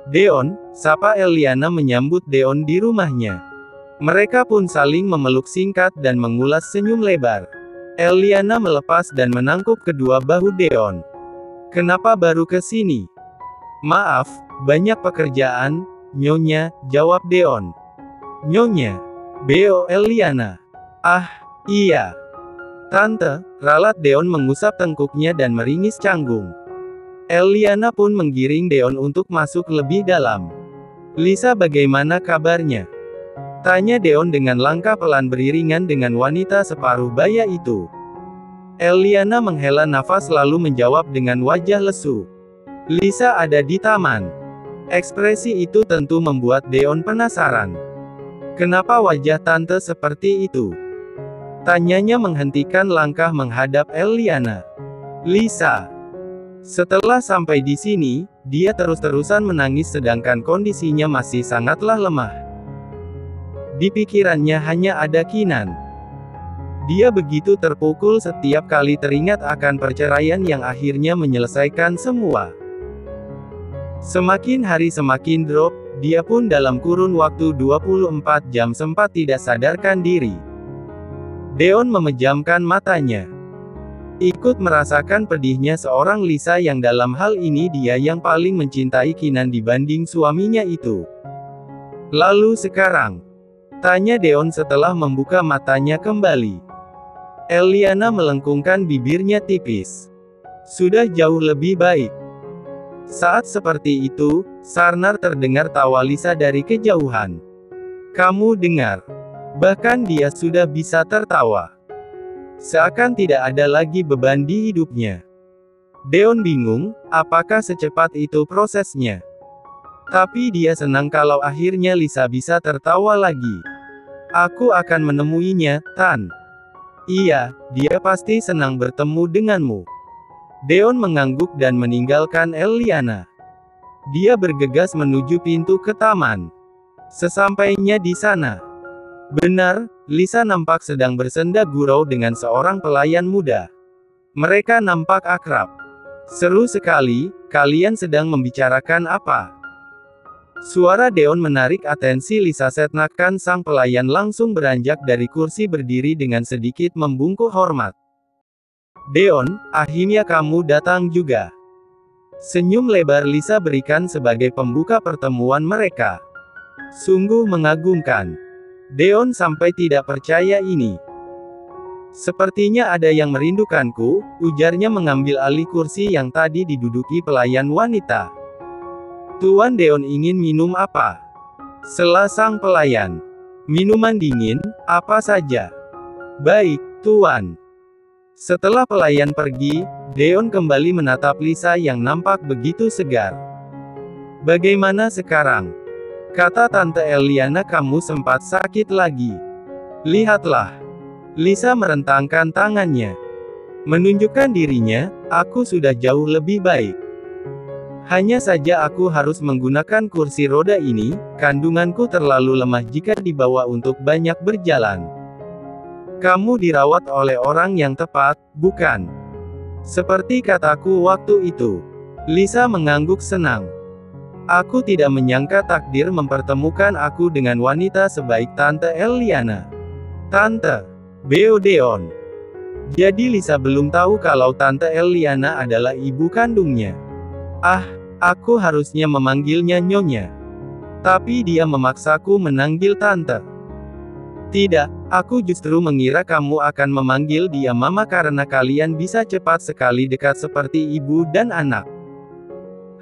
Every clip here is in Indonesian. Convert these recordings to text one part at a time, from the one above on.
Deon, sapa Eliana menyambut Deon di rumahnya. Mereka pun saling memeluk singkat dan mengulas senyum lebar. Eliana melepas dan menangkup kedua bahu Deon. Kenapa baru ke sini? Maaf, banyak pekerjaan, Nyonya, jawab Deon. Nyonya. Bo Eliana. Ah, iya. Tante, ralat Deon mengusap tengkuknya dan meringis canggung. Eliana pun menggiring Deon untuk masuk lebih dalam. Lisa bagaimana kabarnya? Tanya Deon dengan langkah pelan beriringan dengan wanita separuh baya itu. Eliana menghela nafas lalu menjawab dengan wajah lesu. Lisa ada di taman. Ekspresi itu tentu membuat Deon penasaran. Kenapa wajah tante seperti itu? Tanyanya menghentikan langkah menghadap Eliana. Lisa. Setelah sampai di sini, dia terus-terusan menangis sedangkan kondisinya masih sangatlah lemah. Di pikirannya hanya ada Kinan. Dia begitu terpukul setiap kali teringat akan perceraian yang akhirnya menyelesaikan semua. Semakin hari semakin drop, dia pun dalam kurun waktu 24 jam sempat tidak sadarkan diri. Deon memejamkan matanya. Ikut merasakan pedihnya seorang Lisa yang dalam hal ini dia yang paling mencintai Kinan dibanding suaminya itu. Lalu sekarang? Tanya Deon setelah membuka matanya kembali. Eliana melengkungkan bibirnya tipis. Sudah jauh lebih baik. Saat seperti itu, Sarnar terdengar tawa Lisa dari kejauhan. Kamu dengar? Bahkan dia sudah bisa tertawa. Seakan tidak ada lagi beban di hidupnya. Deon bingung, apakah secepat itu prosesnya? Tapi dia senang kalau akhirnya Lisa bisa tertawa lagi. Aku akan menemuinya, Tan. Iya, dia pasti senang bertemu denganmu. Deon mengangguk dan meninggalkan Eliana. Dia bergegas menuju pintu ke taman. Sesampainya di sana. Benar, Lisa nampak sedang bersenda gurau dengan seorang pelayan muda. Mereka nampak akrab. Seru sekali, kalian sedang membicarakan apa? Suara Deon menarik atensi Lisa Setnakan sang pelayan langsung beranjak dari kursi berdiri dengan sedikit membungkuk hormat. Deon, akhirnya kamu datang juga. Senyum lebar Lisa berikan sebagai pembuka pertemuan mereka. Sungguh mengagumkan. Deon sampai tidak percaya ini. Sepertinya ada yang merindukanku, ujarnya mengambil alih kursi yang tadi diduduki pelayan wanita. Tuan Deon ingin minum apa? Sela sang pelayan. Minuman dingin, apa saja. Baik, Tuan. Setelah pelayan pergi, Deon kembali menatap Lisa yang nampak begitu segar. Bagaimana sekarang? Kata Tante Eliana kamu sempat sakit lagi. Lihatlah. Lisa merentangkan tangannya. Menunjukkan dirinya, aku sudah jauh lebih baik. Hanya saja aku harus menggunakan kursi roda ini, kandunganku terlalu lemah jika dibawa untuk banyak berjalan. Kamu dirawat oleh orang yang tepat, bukan? Seperti kataku waktu itu. Lisa mengangguk senang. Aku tidak menyangka takdir mempertemukan aku dengan wanita sebaik Tante Eliana. Tante. Bo Deon. Jadi Lisa belum tahu kalau Tante Eliana adalah ibu kandungnya. Ah, aku harusnya memanggilnya Nyonya. Tapi dia memaksaku menanggil Tante. Tidak, aku justru mengira kamu akan memanggil dia Mama karena kalian bisa cepat sekali dekat seperti ibu dan anak.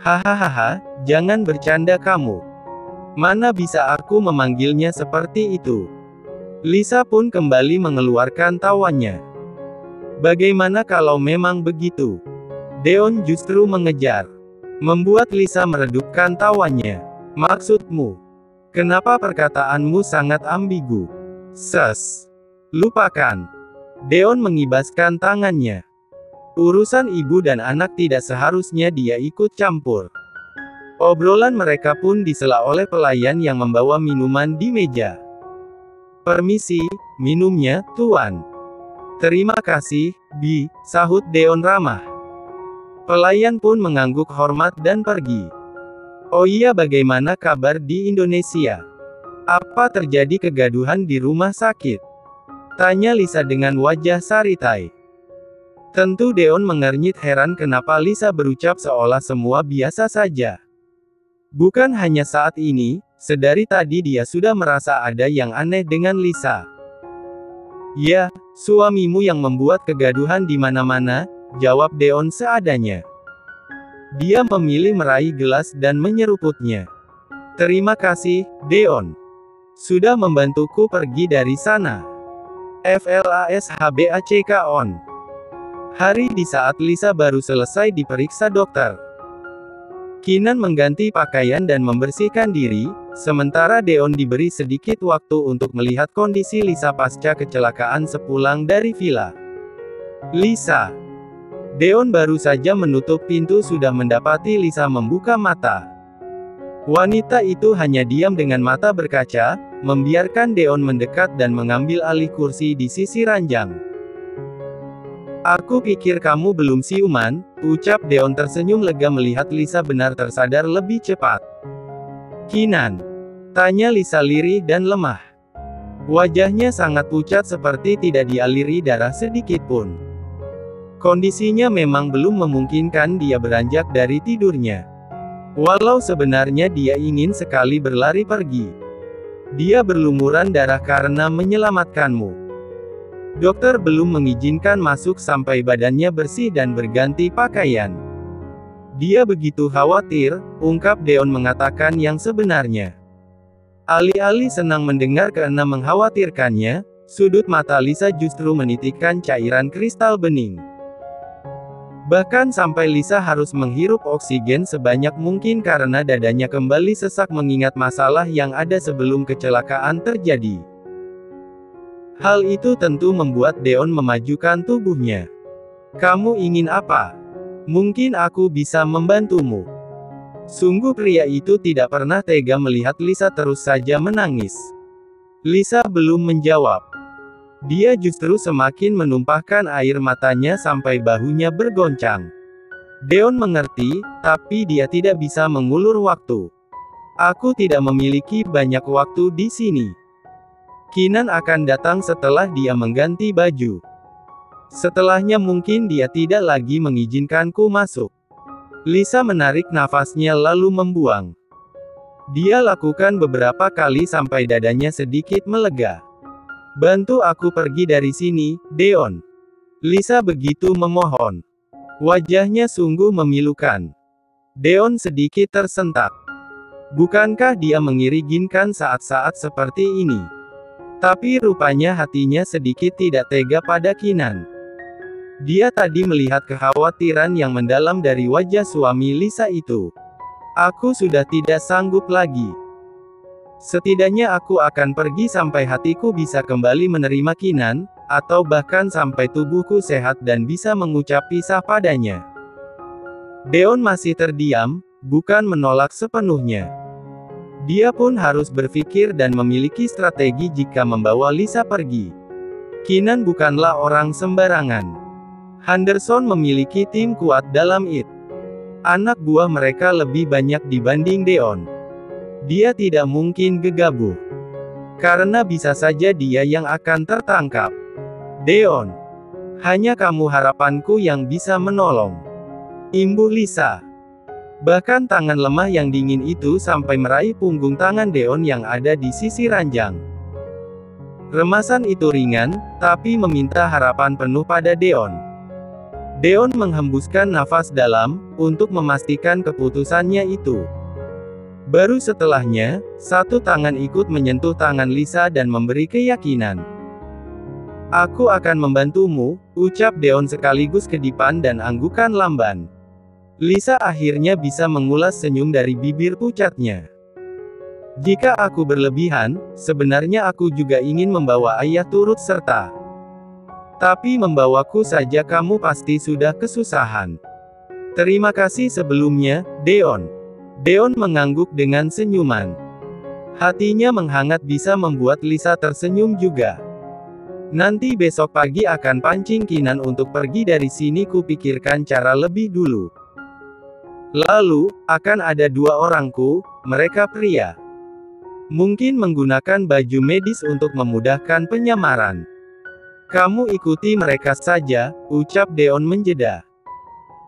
Hahaha, jangan bercanda kamu. Mana bisa aku memanggilnya seperti itu? Lisa pun kembali mengeluarkan tawanya. Bagaimana kalau memang begitu? Deon justru mengejar. Membuat Lisa meredupkan tawanya. Maksudmu? Kenapa perkataanmu sangat ambigu? Lupakan. Deon mengibaskan tangannya. Urusan ibu dan anak tidak seharusnya dia ikut campur. Obrolan mereka pun disela oleh pelayan yang membawa minuman di meja. Permisi, minumnya, Tuan. Terima kasih, Bi, sahut Deon ramah. Pelayan pun mengangguk hormat dan pergi. Oh iya, bagaimana kabar di Indonesia? Apa terjadi kegaduhan di rumah sakit? Tanya Lisa dengan wajah saritai. Tentu Deon mengernyit heran kenapa Lisa berucap seolah semua biasa saja. Bukan hanya saat ini, sedari tadi dia sudah merasa ada yang aneh dengan Lisa. Ya, suamimu yang membuat kegaduhan di mana-mana, jawab Deon seadanya. Dia memilih meraih gelas dan menyeruputnya. Terima kasih, Deon. Sudah membantuku pergi dari sana. FLASHBACK on. Hari di saat Lisa baru selesai diperiksa dokter. Keenan mengganti pakaian dan membersihkan diri, sementara Deon diberi sedikit waktu untuk melihat kondisi Lisa pasca kecelakaan sepulang dari villa. Lisa. Deon baru saja menutup pintu sudah mendapati Lisa membuka mata. Wanita itu hanya diam dengan mata berkaca, membiarkan Deon mendekat dan mengambil alih kursi di sisi ranjang. Aku pikir kamu belum siuman, ucap Deon tersenyum lega melihat Lisa benar tersadar lebih cepat. Keenan? Tanya Lisa lirih dan lemah. Wajahnya sangat pucat seperti tidak dialiri darah sedikit pun. Kondisinya memang belum memungkinkan dia beranjak dari tidurnya. Walau sebenarnya dia ingin sekali berlari pergi. Dia berlumuran darah karena menyelamatkanmu. Dokter belum mengizinkan masuk sampai badannya bersih dan berganti pakaian. Dia begitu khawatir, ungkap Deon mengatakan yang sebenarnya. Alih-alih senang mendengar karena mengkhawatirkannya, sudut mata Lisa justru menitikkan cairan kristal bening. Bahkan sampai Lisa harus menghirup oksigen sebanyak mungkin karena dadanya kembali sesak mengingat masalah yang ada sebelum kecelakaan terjadi. Hal itu tentu membuat Deon memajukan tubuhnya. Kamu ingin apa? Mungkin aku bisa membantumu. Sungguh pria itu tidak pernah tega melihat Lisa terus saja menangis. Lisa belum menjawab. Dia justru semakin menumpahkan air matanya sampai bahunya bergoncang. Deon mengerti, tapi dia tidak bisa mengulur waktu. Aku tidak memiliki banyak waktu di sini. Keenan akan datang setelah dia mengganti baju. Setelahnya mungkin dia tidak lagi mengizinkanku masuk. Lisa menarik nafasnya lalu membuang. Dia lakukan beberapa kali sampai dadanya sedikit melega. Bantu aku pergi dari sini, Deon. Lisa begitu memohon. Wajahnya sungguh memilukan. Deon sedikit tersentak. Bukankah dia mengiringinkan saat-saat seperti ini? Tapi rupanya hatinya sedikit tidak tega pada Keenan. Dia tadi melihat kekhawatiran yang mendalam dari wajah suami Lisa itu. Aku sudah tidak sanggup lagi. Setidaknya aku akan pergi sampai hatiku bisa kembali menerima Keenan, atau bahkan sampai tubuhku sehat dan bisa mengucap pisah padanya. Deon masih terdiam, bukan menolak sepenuhnya. Dia pun harus berpikir dan memiliki strategi jika membawa Lisa pergi. Keenan bukanlah orang sembarangan. Henderson memiliki tim kuat dalam IT. Anak buah mereka lebih banyak dibanding Deon. Dia tidak mungkin gegabah. Karena bisa saja dia yang akan tertangkap. Deon. Hanya kamu harapanku yang bisa menolong. Imbuh Lisa. Bahkan tangan lemah yang dingin itu sampai meraih punggung tangan Deon yang ada di sisi ranjang. Remasan itu ringan, tapi meminta harapan penuh pada Deon. Deon menghembuskan nafas dalam, untuk memastikan keputusannya itu. Baru setelahnya, satu tangan ikut menyentuh tangan Lisa dan memberi keyakinan. Aku akan membantumu, ucap Deon sekaligus kedipan dan anggukan lamban. Lisa akhirnya bisa mengulas senyum dari bibir pucatnya. Jika aku berlebihan, sebenarnya aku juga ingin membawa ayah turut serta. Tapi membawaku saja kamu pasti sudah kesusahan. Terima kasih sebelumnya, Deon. Deon mengangguk dengan senyuman. Hatinya menghangat bisa membuat Lisa tersenyum juga. Nanti besok pagi akan pancing Keenan untuk pergi dari sini, kupikirkan cara lebih dulu. Lalu, akan ada dua orangku, mereka pria. Mungkin menggunakan baju medis untuk memudahkan penyamaran. Kamu ikuti mereka saja, ucap Deon menjeda.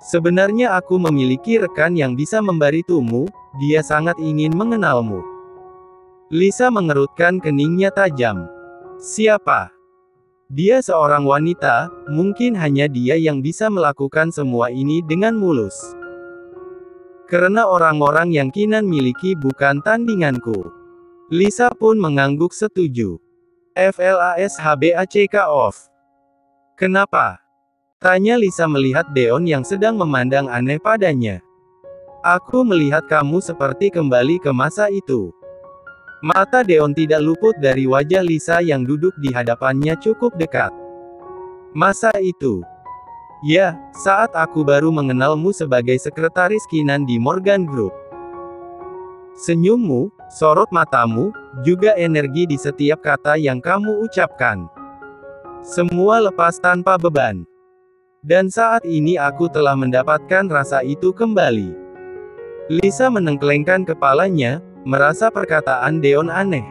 Sebenarnya aku memiliki rekan yang bisa membantumu, dia sangat ingin mengenalmu. Lisa mengerutkan keningnya tajam. Siapa? Dia seorang wanita, mungkin hanya dia yang bisa melakukan semua ini dengan mulus. Karena orang-orang yang Kinan miliki bukan tandinganku. Lisa pun mengangguk setuju. FLASHBACK off. Kenapa? Tanya Lisa melihat Deon yang sedang memandang aneh padanya. Aku melihat kamu seperti kembali ke masa itu. Mata Deon tidak luput dari wajah Lisa yang duduk di hadapannya cukup dekat. Masa itu? Ya, saat aku baru mengenalmu sebagai sekretaris Kinan di Morgan Group. Senyummu, sorot matamu, juga energi di setiap kata yang kamu ucapkan. Semua lepas tanpa beban. Dan saat ini aku telah mendapatkan rasa itu kembali. Lisa menengklengkan kepalanya, merasa perkataan Deon aneh.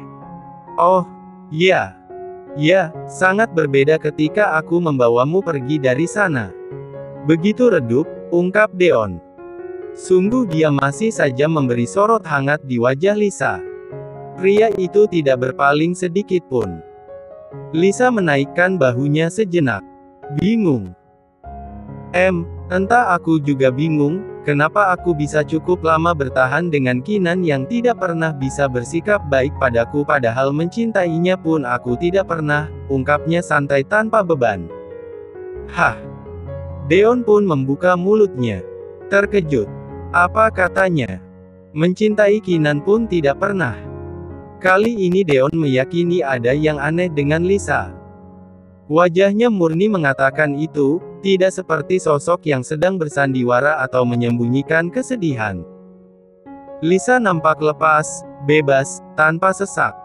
Oh, ya. Ya, sangat berbeda ketika aku membawamu pergi dari sana. Begitu redup, ungkap Deon. Sungguh dia masih saja memberi sorot hangat di wajah Lisa. Pria itu tidak berpaling sedikit pun. Lisa menaikkan bahunya sejenak. Bingung. Entah aku juga bingung, kenapa aku bisa cukup lama bertahan dengan Kinan yang tidak pernah bisa bersikap baik padaku padahal mencintainya pun aku tidak pernah, ungkapnya santai tanpa beban. Hah. Deon pun membuka mulutnya. Terkejut. Apa katanya? Mencintai Kinan pun tidak pernah. Kali ini Deon meyakini ada yang aneh dengan Lisa. Wajahnya murni mengatakan itu, tidak seperti sosok yang sedang bersandiwara atau menyembunyikan kesedihan. Lisa nampak lepas, bebas, tanpa sesak.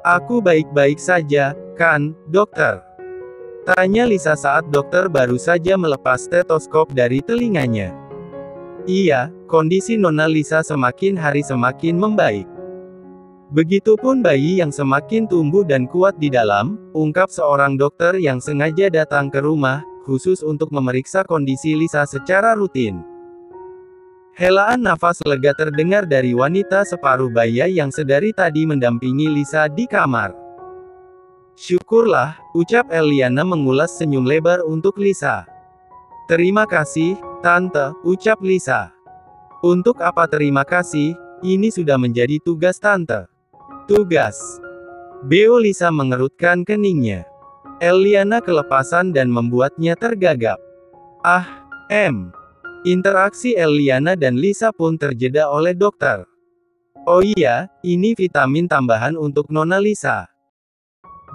Aku baik-baik saja, kan, dokter? Tanya Lisa saat dokter baru saja melepas stetoskop dari telinganya. Iya, kondisi Nona Lisa semakin hari semakin membaik. Begitupun bayi yang semakin tumbuh dan kuat di dalam, ungkap seorang dokter yang sengaja datang ke rumah, khusus untuk memeriksa kondisi Lisa secara rutin. Helaan nafas lega terdengar dari wanita separuh baya yang sedari tadi mendampingi Lisa di kamar. Syukurlah, ucap Eliana mengulas senyum lebar untuk Lisa. Terima kasih, Tante, ucap Lisa. Untuk apa terima kasih, ini sudah menjadi tugas Tante. Tugas. Beo Lisa mengerutkan keningnya. Eliana kelepasan dan membuatnya tergagap. Interaksi Eliana dan Lisa pun terjeda oleh dokter. Oh iya, ini vitamin tambahan untuk Nona Lisa.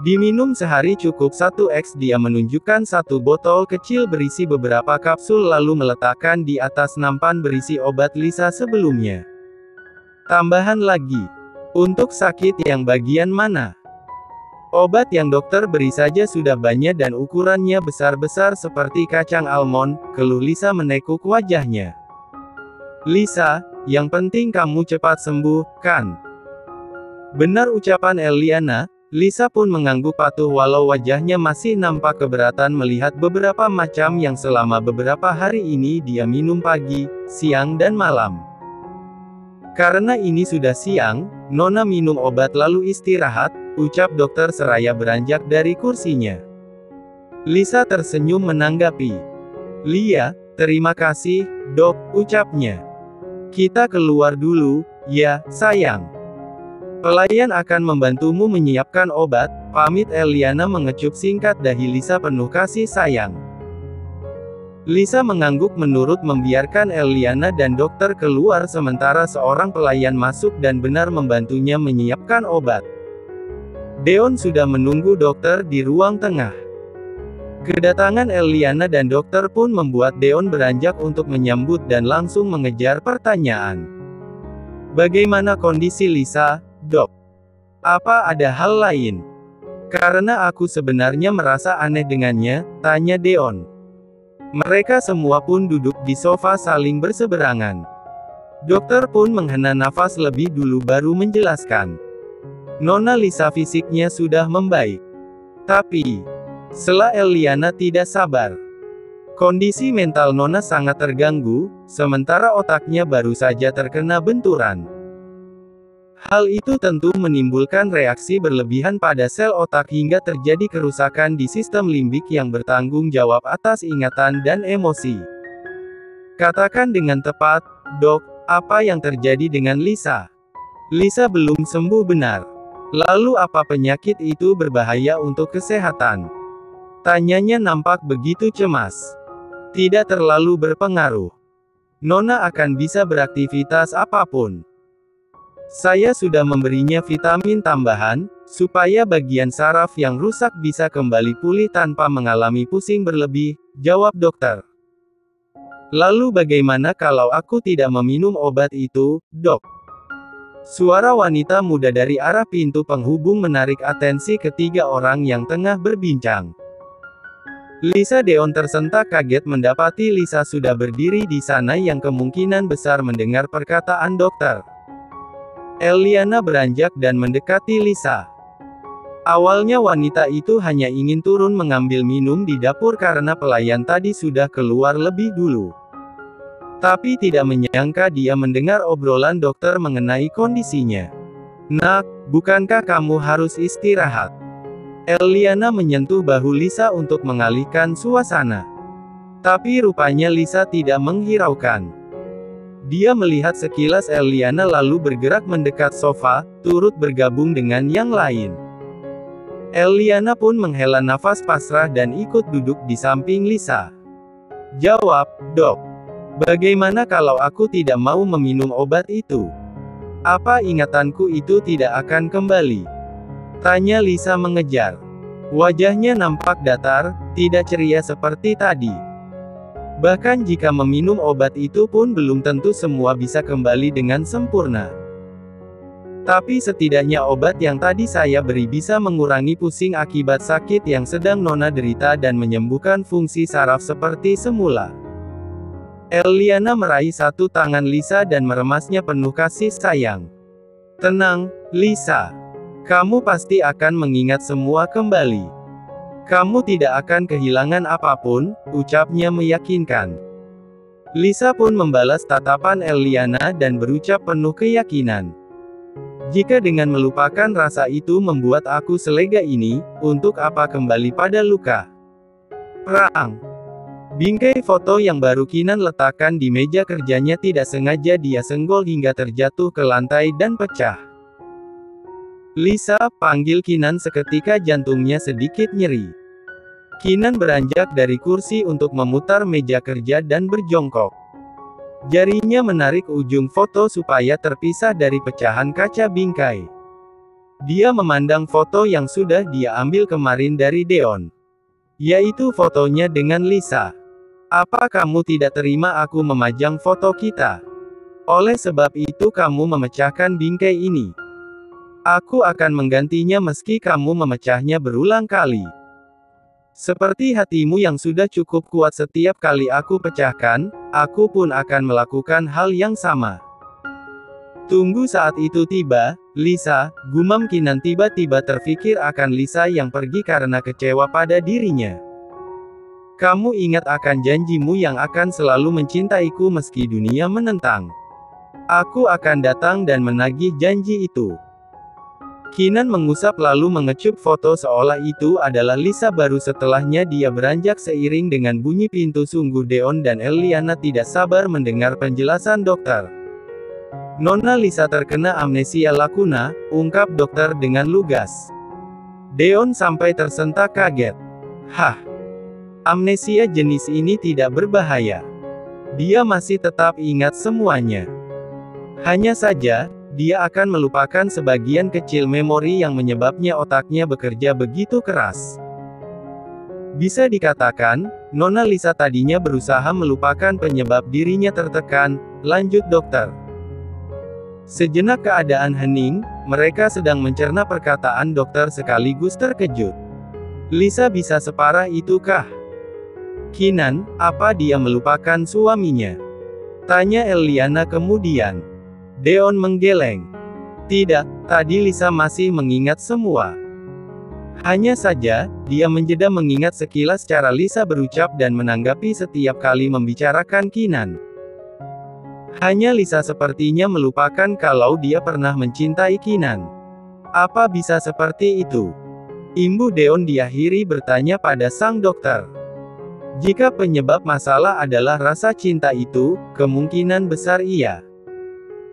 Diminum sehari cukup 1x. Dia menunjukkan satu botol kecil berisi beberapa kapsul lalu meletakkan di atas nampan berisi obat Lisa sebelumnya. Tambahan lagi. Untuk sakit yang bagian mana? Obat yang dokter beri saja sudah banyak dan ukurannya besar-besar seperti kacang almond, keluh Lisa menekuk wajahnya. Lisa, yang penting kamu cepat sembuh, kan? Benar ucapan Eliana. Lisa pun mengangguk patuh walau wajahnya masih nampak keberatan melihat beberapa macam yang selama beberapa hari ini dia minum pagi, siang dan malam. Karena ini sudah siang, Nona minum obat lalu istirahat, ucap dokter seraya beranjak dari kursinya. Lisa tersenyum menanggapi. Lia, terima kasih, dok, ucapnya. Kita keluar dulu, ya, sayang. Pelayan akan membantumu menyiapkan obat, pamit Eliana mengecup singkat dahi Lisa penuh kasih sayang. Lisa mengangguk menurut membiarkan Eliana dan dokter keluar sementara seorang pelayan masuk dan benar membantunya menyiapkan obat. Deon sudah menunggu dokter di ruang tengah. Kedatangan Eliana dan dokter pun membuat Deon beranjak untuk menyambut dan langsung mengejar pertanyaan. Bagaimana kondisi Lisa, dok? Apa ada hal lain? Karena aku sebenarnya merasa aneh dengannya, tanya Deon. Mereka semua pun duduk di sofa saling berseberangan. Dokter pun menghela nafas lebih dulu baru menjelaskan. Nona Lisa fisiknya sudah membaik. Tapi, setelah Eliana tidak sabar. Kondisi mental Nona sangat terganggu, sementara otaknya baru saja terkena benturan. Hal itu tentu menimbulkan reaksi berlebihan pada sel otak hingga terjadi kerusakan di sistem limbik yang bertanggung jawab atas ingatan dan emosi. Katakan dengan tepat, Dok, apa yang terjadi dengan Lisa? Lisa belum sembuh benar. Lalu apa penyakit itu berbahaya untuk kesehatan? Tanyanya nampak begitu cemas. Tidak terlalu berpengaruh. Nona akan bisa beraktivitas apapun. Saya sudah memberinya vitamin tambahan, supaya bagian saraf yang rusak bisa kembali pulih tanpa mengalami pusing berlebih, jawab dokter. Lalu bagaimana kalau aku tidak meminum obat itu, Dok? Suara wanita muda dari arah pintu penghubung menarik atensi ketiga orang yang tengah berbincang. Lisa Deon tersentak kaget mendapati Lisa sudah berdiri di sana yang kemungkinan besar mendengar perkataan dokter. Eliana beranjak dan mendekati Lisa. Awalnya wanita itu hanya ingin turun mengambil minum di dapur karena pelayan tadi sudah keluar lebih dulu. Tapi tidak menyangka dia mendengar obrolan dokter mengenai kondisinya. Nak, bukankah kamu harus istirahat? Eliana menyentuh bahu Lisa untuk mengalihkan suasana. Tapi rupanya Lisa tidak menghiraukan. Dia melihat sekilas Eliana lalu bergerak mendekat sofa, turut bergabung dengan yang lain. Eliana pun menghela nafas pasrah dan ikut duduk di samping Lisa. Jawab, Dok. Bagaimana kalau aku tidak mau meminum obat itu? Apa ingatanku itu tidak akan kembali? Tanya Lisa mengejar. Wajahnya nampak datar, tidak ceria seperti tadi. Bahkan jika meminum obat itu pun belum tentu semua bisa kembali dengan sempurna. Tapi setidaknya obat yang tadi saya beri bisa mengurangi pusing akibat sakit yang sedang Nona derita dan menyembuhkan fungsi saraf seperti semula. Eliana meraih satu tangan Lisa dan meremasnya penuh kasih sayang. Tenang, Lisa. Kamu pasti akan mengingat semua kembali. Kamu tidak akan kehilangan apapun, ucapnya meyakinkan. Lisa pun membalas tatapan Eliana dan berucap penuh keyakinan. Jika dengan melupakan rasa itu membuat aku selega ini, untuk apa kembali pada luka? Perang. Bingkai foto yang baru Kinan letakkan di meja kerjanya tidak sengaja dia senggol hingga terjatuh ke lantai dan pecah. Lisa, panggil Kinan seketika jantungnya sedikit nyeri. Kinan beranjak dari kursi untuk memutar meja kerja dan berjongkok. Jarinya menarik ujung foto supaya terpisah dari pecahan kaca bingkai. Dia memandang foto yang sudah dia ambil kemarin dari Deon. Yaitu fotonya dengan Lisa. Apa kamu tidak terima aku memajang foto kita? Oleh sebab itu kamu memecahkan bingkai ini. Aku akan menggantinya meski kamu memecahnya berulang kali. Seperti hatimu yang sudah cukup kuat setiap kali aku pecahkan, aku pun akan melakukan hal yang sama. Tunggu saat itu tiba, Lisa, gumam Kinan tiba-tiba terfikir akan Lisa yang pergi karena kecewa pada dirinya. Kamu ingat akan janjimu yang akan selalu mencintaiku meski dunia menentang. Aku akan datang dan menagih janji itu. Kinan mengusap lalu mengecup foto seolah itu adalah Lisa baru setelahnya dia beranjak seiring dengan bunyi pintu sungguh Deon dan Eliana tidak sabar mendengar penjelasan dokter. Nona Lisa terkena amnesia lakuna, ungkap dokter dengan lugas. Deon sampai tersentak kaget. Hah? Amnesia jenis ini tidak berbahaya. Dia masih tetap ingat semuanya. Hanya saja, dia akan melupakan sebagian kecil memori yang menyebabnya otaknya bekerja begitu keras. Bisa dikatakan, Nona Lisa tadinya berusaha melupakan penyebab dirinya tertekan, lanjut dokter. Sejenak keadaan hening, mereka sedang mencerna perkataan dokter sekaligus terkejut. Lisa bisa separah itu kah? Kinan, apa dia melupakan suaminya? Tanya Eliana kemudian. Deon menggeleng. Tidak, tadi Lisa masih mengingat semua. Hanya saja, dia menjeda mengingat sekilas cara Lisa berucap dan menanggapi setiap kali membicarakan Keenan. Hanya Lisa sepertinya melupakan kalau dia pernah mencintai Keenan. Apa bisa seperti itu? Imbu Deon diakhiri bertanya pada sang dokter. Jika penyebab masalah adalah rasa cinta itu, kemungkinan besar iya.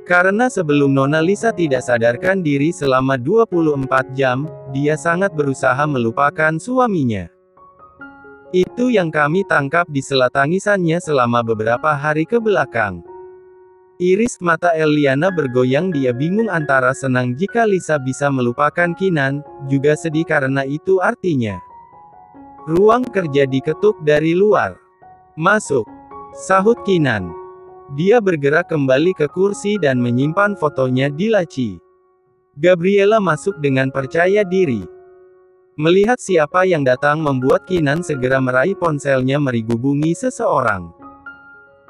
Karena sebelum Nona Lisa tidak sadarkan diri selama 24 jam, dia sangat berusaha melupakan suaminya. Itu yang kami tangkap di sela tangisannya selama beberapa hari ke belakang. Iris mata Eliana bergoyang, dia bingung antara senang jika Lisa bisa melupakan Keenan, juga sedih karena itu artinya ruang kerja diketuk dari luar. Masuk, sahut Keenan. Dia bergerak kembali ke kursi dan menyimpan fotonya di laci. Gabriela masuk dengan percaya diri. Melihat siapa yang datang membuat Keenan segera meraih ponselnya merigubungi seseorang.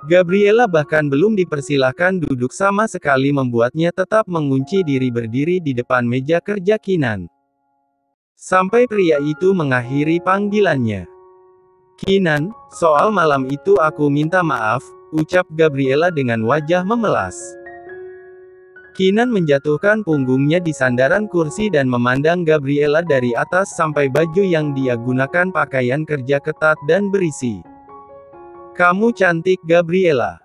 Gabriela bahkan belum dipersilahkan duduk sama sekali membuatnya tetap mengunci diri berdiri di depan meja kerja Keenan. Sampai pria itu mengakhiri panggilannya. Keenan, soal malam itu aku minta maaf, ucap Gabriela dengan wajah memelas. Keenan menjatuhkan punggungnya di sandaran kursi dan memandang Gabriela dari atas sampai baju yang dia gunakan pakaian kerja ketat dan berisi. Kamu cantik, Gabriela.